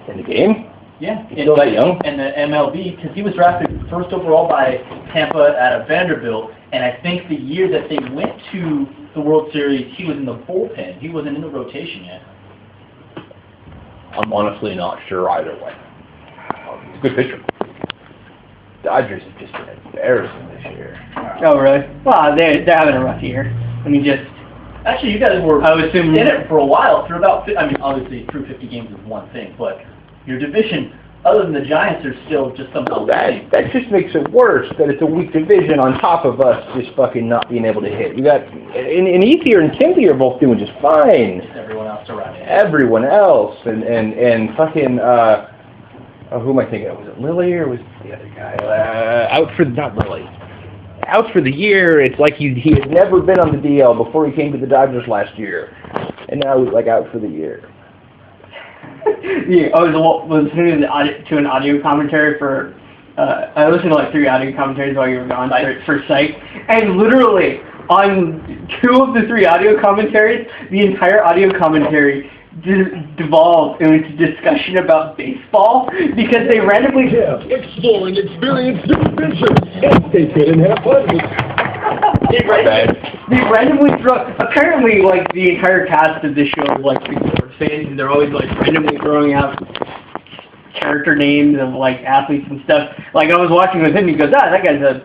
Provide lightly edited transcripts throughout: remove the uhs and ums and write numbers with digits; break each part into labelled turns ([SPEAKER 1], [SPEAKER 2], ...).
[SPEAKER 1] In the game?
[SPEAKER 2] Yeah.
[SPEAKER 1] He's still that young?
[SPEAKER 2] In the MLB, because he was drafted first overall by Tampa out of Vanderbilt, and I think the year that they went to the World Series, he was in the bullpen. He wasn't in the rotation yet.
[SPEAKER 1] I'm honestly not sure either way. He's a good pitcher. Dodgers have just been embarrassing this year.
[SPEAKER 3] Oh, really? Well, they're having a rough year. I mean, just...
[SPEAKER 2] Actually, you guys were in it for a while. Through about, I mean, obviously, through 50 games is one thing, but your division, other than the Giants, are still just somehow...
[SPEAKER 1] That just makes it worse, that it's a weak division on top of us just fucking not being able to hit. You got... And Ethier and Timothy are both doing just fine.
[SPEAKER 2] Just everyone else around it.
[SPEAKER 1] Everyone else. And fucking... who am I thinking of? Was it Lily or was the other guy? Not Lily. Out for the year. It's like he had never been on the DL before he came to the Dodgers last year. And now he's like out for the year.
[SPEAKER 3] Yeah, I was listening to an audio commentary for, I listened to like 3 audio commentaries while you were gone for Psych, and literally on 2 of the 3 audio commentaries, the entire audio commentary devolved into discussion about baseball because they randomly...
[SPEAKER 4] Yeah, exploring experience adventures, and they couldn't have fun.
[SPEAKER 3] They randomly throw... Apparently, like, the entire cast of this show is, like, big sports fans, and they're always, like, randomly throwing out character names of, like, athletes and stuff. Like, I was watching with him, he goes, that guy's a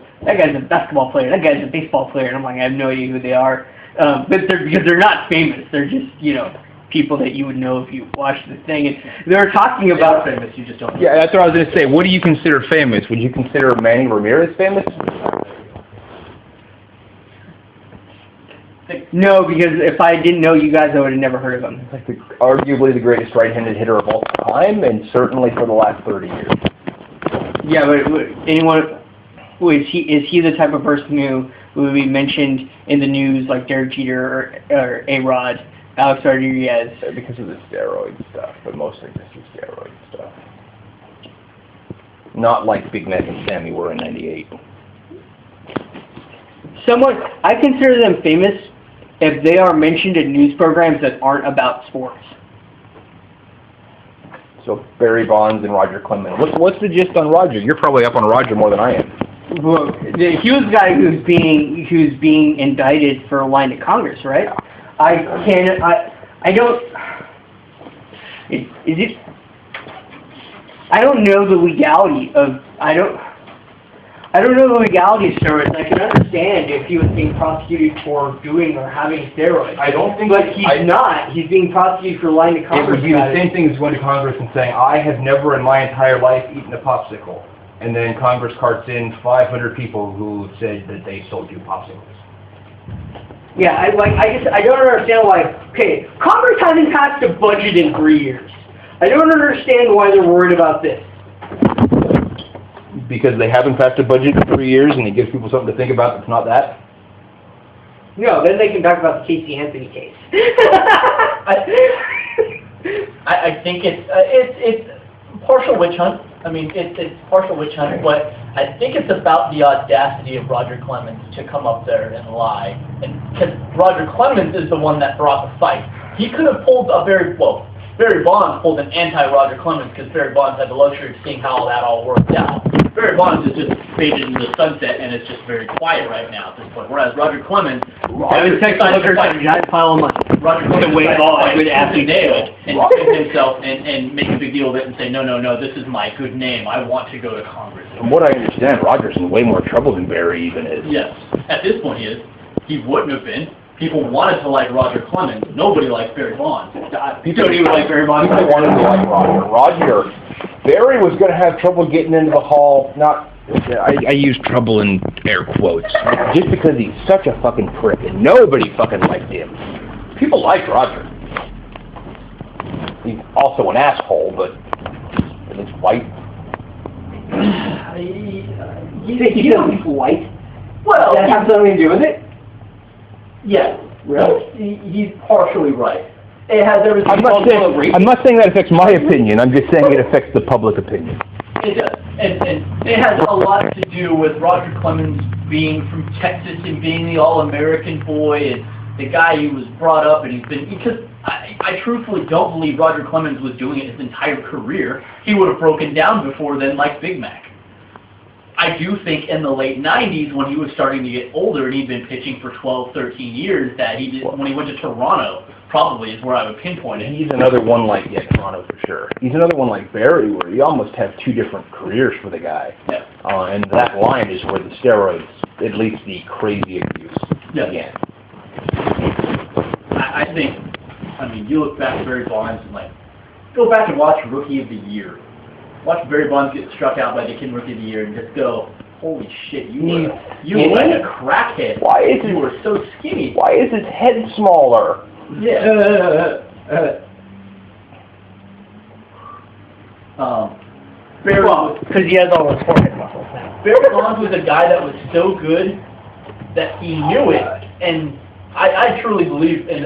[SPEAKER 3] basketball player, that guy's a baseball player, and I'm like, I have no idea who they are. But because they're not famous, they're just, you know, people that you would know if you watched the thing. And they were talking about...
[SPEAKER 2] famous, you just don't know.
[SPEAKER 1] Yeah, that's what I was going to say. What do you consider famous? Would you consider Manny Ramirez famous?
[SPEAKER 3] No, because if I didn't know you guys, I would have never heard of him.
[SPEAKER 1] Like arguably the greatest right-handed hitter of all time, and certainly for the last 30 years.
[SPEAKER 3] Yeah, but anyone... Is he the type of person who would be mentioned in the news like Derek Jeter or A-Rod, Alex Rodriguez?
[SPEAKER 1] Because of the steroid stuff, but mostly just the steroid stuff. Not like Big Mac and Sammy were in '98.
[SPEAKER 3] I consider them famous if they are mentioned in news programs that aren't about sports.
[SPEAKER 1] So Barry Bonds and Roger Clemens. What's the gist on Roger? You're probably up on Roger more than I am.
[SPEAKER 3] Well, he was the guy who's being indicted for lying to Congress, right? I don't know the legality of steroids. I can understand if he was being prosecuted for doing or having steroids.
[SPEAKER 1] I don't think,
[SPEAKER 3] but he's not. He's being prosecuted for lying to Congress.
[SPEAKER 1] It would be the same thing as going to Congress and saying, I have never in my entire life eaten a popsicle. And then Congress carts in 500 people who said that they sold you popsicles.
[SPEAKER 3] Yeah, I don't understand why. Okay, Congress hasn't passed a budget in 3 years. I don't understand why they're worried about this.
[SPEAKER 1] Because they haven't passed a budget in 3 years, and it gives people something to think about that's not that?
[SPEAKER 3] No, then they can talk about the Casey Anthony case.
[SPEAKER 2] I think it's partial witch hunt. I mean, it's partial witch hunt, but I think it's about the audacity of Roger Clemens to come up there and lie. And because Roger Clemens is the one that brought the fight. He could have pulled Barry Bonds pulled an anti-Roger Clemens because Barry Bonds had the luxury of seeing how that all worked out. Barry Bonds is just faded into the sunset, and it's just very quiet right now at this point. Whereas Roger Clemens, Roger Clemens would actually nail it and defend himself and make a big deal of it and say, no, this is my good name. I want to go to Congress.
[SPEAKER 1] From what I understand, Roger's in way more trouble than Barry even is.
[SPEAKER 2] Yes, at this point he is. He wouldn't have been. People wanted to like Roger Clemens. Nobody likes Barry Bonds. People don't even like Barry Bonds.
[SPEAKER 1] People wanted to like Roger. Barry was going to have trouble getting into the hall. I use trouble in air quotes. Just because he's such a fucking prick, and nobody fucking liked him. People liked Roger. He's also an asshole, but it's white.
[SPEAKER 3] You think he's white?
[SPEAKER 2] Well,
[SPEAKER 3] does that have something to do with it?
[SPEAKER 2] Yes.
[SPEAKER 3] Really?
[SPEAKER 2] He's partially right. It has everything.
[SPEAKER 1] I'm not saying that affects my opinion. I'm just saying it affects the public opinion.
[SPEAKER 2] It does. And it has a lot to do with Roger Clemens being from Texas and being the all-American boy and the guy who was brought up and he's been... Because I truthfully don't believe Roger Clemens was doing it his entire career. He would have broken down before then like Big Mac. I do think in the late 90s, when he was starting to get older and he'd been pitching for 12, 13 years, that when he went to Toronto, probably is where I would pinpoint it.
[SPEAKER 1] He's another one like, Toronto for sure. He's another one like Barry, where you almost have two different careers for the guy.
[SPEAKER 2] Yeah.
[SPEAKER 1] And that line is where the steroids, at least the crazy abuse, began.
[SPEAKER 2] I think, I mean, you look back at Barry Bonds and go back and watch Rookie of the Year. Watch Barry Bonds get struck out by the Kid Rookie of the Year and just go, holy shit, you were like a crackhead. You were so skinny.
[SPEAKER 1] Why is his head smaller?
[SPEAKER 2] Yeah.
[SPEAKER 3] Because he has all those forehead muscles now.
[SPEAKER 2] Barry Bonds was a guy that was so good that he knew it, and I truly believe in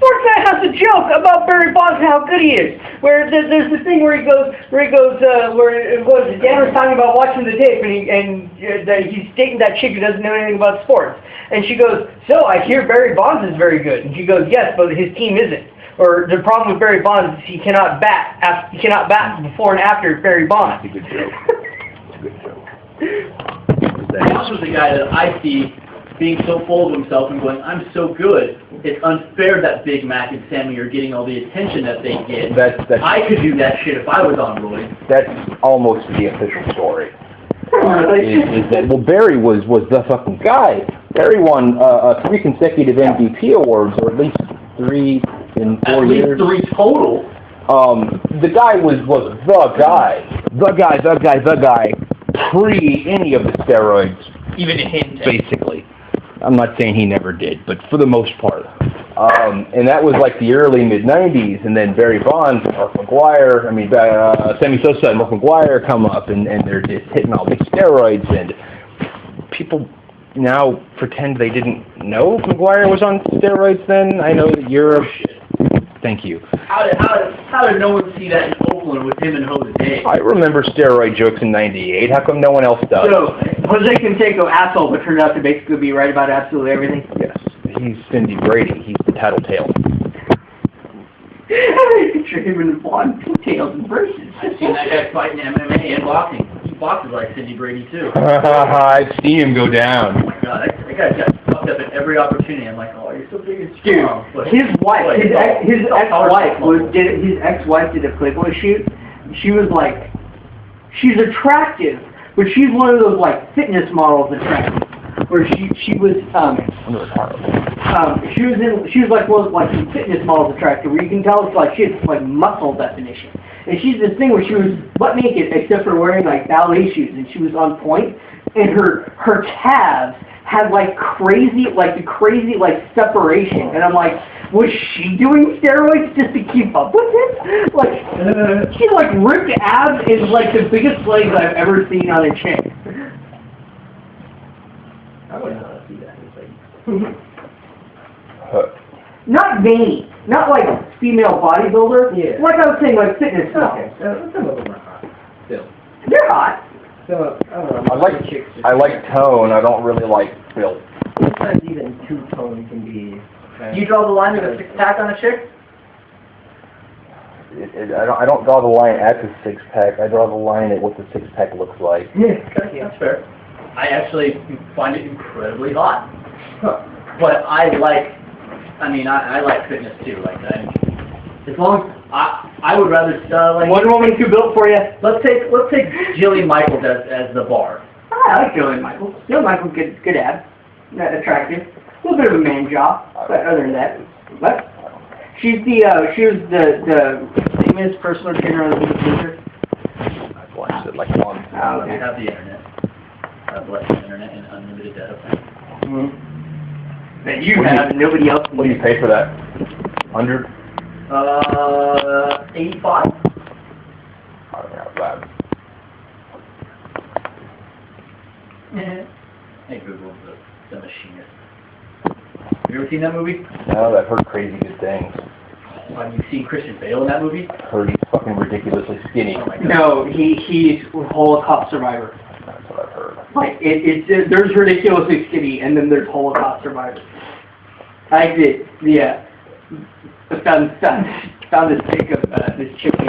[SPEAKER 3] Sportsnet has a joke about Barry Bonds and how good he is. Where there's this thing where Dan was talking about watching the tape, and he's stating that chick who doesn't know anything about sports, and she goes, "So I hear Barry Bonds is very good," and she goes, "Yes, but his team isn't." Or the problem with Barry Bonds is he cannot bat before and after Barry Bonds.
[SPEAKER 1] That's a good joke. That's a good joke.
[SPEAKER 2] Bonds was the guy that I see being so full of himself and going, I'm so good, it's unfair that Big Mac and Sammy are getting all the attention that they get. I could do that shit if I was on roids.
[SPEAKER 1] That's almost the official story. Barry was the fucking guy. Barry won 3 consecutive MVP awards, or at least 3 in 4 years.
[SPEAKER 2] At least 3 total.
[SPEAKER 1] The guy was the guy, pre any of the steroids.
[SPEAKER 2] Even a hint.
[SPEAKER 1] Basically. I'm not saying he never did, but for the most part. And that was like the early mid-90s, and then Barry Bonds and Mark McGwire, Sammy Sosa and Mark McGwire come up, and they're just hitting all the steroids, and people now pretend they didn't know McGwire was on steroids then. I know that you're... Thank you.
[SPEAKER 2] How did no one see that in Oakland with him and Jose?
[SPEAKER 1] I remember steroid jokes in '98. How come no one else does?
[SPEAKER 3] So, Jose Canseco, asshole, but turned out to basically be right about absolutely everything?
[SPEAKER 1] Yes. He's Cindy Brady. He's the tattletale.
[SPEAKER 3] I picture him in the blonde pigtails and braces.
[SPEAKER 2] I've seen that guy fighting MMA and boxing. He boxes like Cindy Brady, too.
[SPEAKER 1] I've seen him go down.
[SPEAKER 2] Oh, my God. That guy got fucked up at every opportunity. I'm like, oh, you're so big and
[SPEAKER 3] Dude,
[SPEAKER 2] strong.
[SPEAKER 3] his ex-wife did a Playboy shoot. She was like, she's attractive, but she's one of those like fitness models attractive. Where she was like one of like some fitness models attractive, where you can tell it's like she has like muscle definition. And she's this thing where she was butt naked except for wearing like ballet shoes, and she was on point, and her calves had like crazy separation, and I'm like, was she doing steroids just to keep up with it? Like she like ripped abs and like the biggest legs I've ever seen on a chick.
[SPEAKER 2] I wouldn't want to see that.
[SPEAKER 3] Not veiny, not like female bodybuilder.
[SPEAKER 2] Yeah.
[SPEAKER 3] Like I was saying, like fitness stuff.
[SPEAKER 2] Some of them are hot. Still.
[SPEAKER 3] They're hot.
[SPEAKER 2] So, I don't know.
[SPEAKER 1] I like tone. I don't really like build.
[SPEAKER 2] Sometimes even two-tone can be... You draw the line with a six-pack on a chick?
[SPEAKER 1] I don't draw the line at the six-pack. I draw the line at what the six-pack looks like.
[SPEAKER 2] Yeah, that's fair. I actually find it incredibly hot. But I like fitness too. Like, as long as I would rather like.
[SPEAKER 3] Wonder Woman 2 built for you.
[SPEAKER 2] Let's take Jillian Michaels as the bar.
[SPEAKER 3] I like Jillian Michaels. Jillian Michaels good abs, attractive. A little bit of a man jaw, but other than that, what? She was the famous personal trainer of the Blizzard.
[SPEAKER 1] I've watched it like once.
[SPEAKER 2] I have the internet. I've watched the internet and unlimited data.
[SPEAKER 3] That you have, nobody else.
[SPEAKER 1] What do you pay for that? 100?
[SPEAKER 2] 85.
[SPEAKER 1] I don't know that.
[SPEAKER 2] Hey Google, the Machinist. Have you ever seen that movie?
[SPEAKER 1] No, I've heard crazy good things.
[SPEAKER 2] Have you seen Christian Bale in that movie?
[SPEAKER 1] Heard he's fucking ridiculously skinny.
[SPEAKER 2] Oh my God.
[SPEAKER 3] No, he's a Holocaust survivor.
[SPEAKER 1] That's what I've heard.
[SPEAKER 3] Like there's ridiculously skinny, and then there's Holocaust survivors. I did, yeah. found this pic of this chick